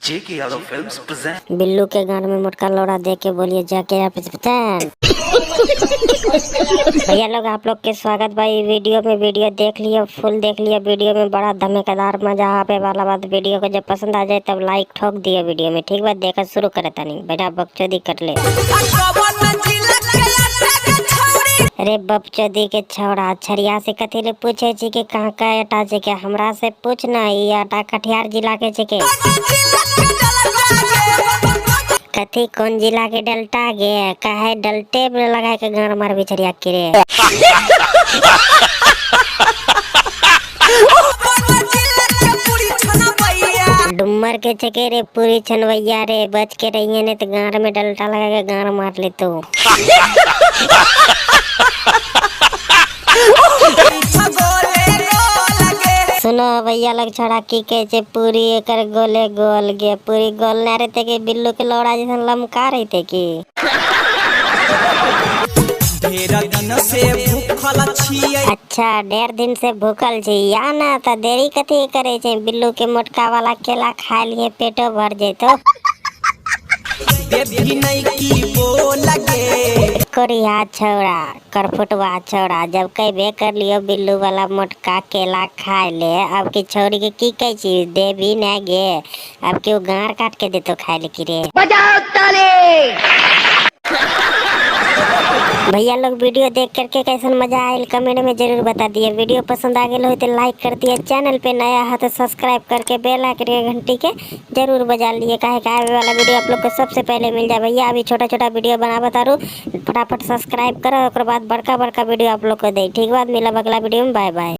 जेके Yadav films present. Billu के गान में मोटका लौड़ा दे के बोलिए जाके आप भैया लोग आप लोग के स्वागत भाई वीडियो में। वीडियो देख लिया, फुल देख लिया। वीडियो में बड़ा धमाकेदार मजा आवे वाला बात। वीडियो को जब पसंद आ जाए तब लाइक ठोक दिया वीडियो में। ठीक बात, देखा शुरू करे तनी बेटा बकचोदी कर ले। अरे बपचोदी के छौड़ा छरिया से कथी ले पूछे छी के कहाँ का आटा छे के? हमरा से पूछ ना, ये आटा कटिहार जिला के छे के। कथी कौन जिला के डलटा गे? काहे डलटे में लगा के गाड़ मार बिछरिया के रे। डुमर के छके रे पूरी छनवैया रे, बच के रहिए ने तो गाड़ में डलटा लगा के गाड़ मार ले तू। सुनो भैया लोग छोड़ा की कहे छे पूरी एकर गोले गोल गे। पूरी गोल ना रहते कि बिल्लू के लौड़ा जैसे लमका रहते की। अच्छा ढेर दिन से भूखल छी या ना तो देरी कथी करे छे? बिल्लू के मोटका वाला केला खा लिए पेटो भर जेतो। कोरिया छौड़ा करफुटवा छौड़ा, जब कहबे कर लियो बिल्लू वाला मोटका केला खाए ले, अब की छौड़ी के की कहे छी देवी न गे? अब क्यों गाड़ काट के देतो खाए ले की रे। बजाओ ताली। भैया लोग वीडियो देख करके कैसन मजा आयल कमेंट में जरूर बता दिए। वीडियो पसंद आ गया हो तो लाइक कर दिए, चैनल पे नया है तो सब्सक्राइब करके बेल आइकन के घंटी के जरूर बजा लिए। काहे का आवे वाला वीडियो आप लोग को सबसे पहले मिल जाए। भैया अभी छोटा छोटा वीडियो बना बता फटाफट सब्सक्राइब करो, और बाद बड़का बड़का वीडियो आप लोग को दे। ठीक बात, मिला अगला वीडियो में, बाय बाय।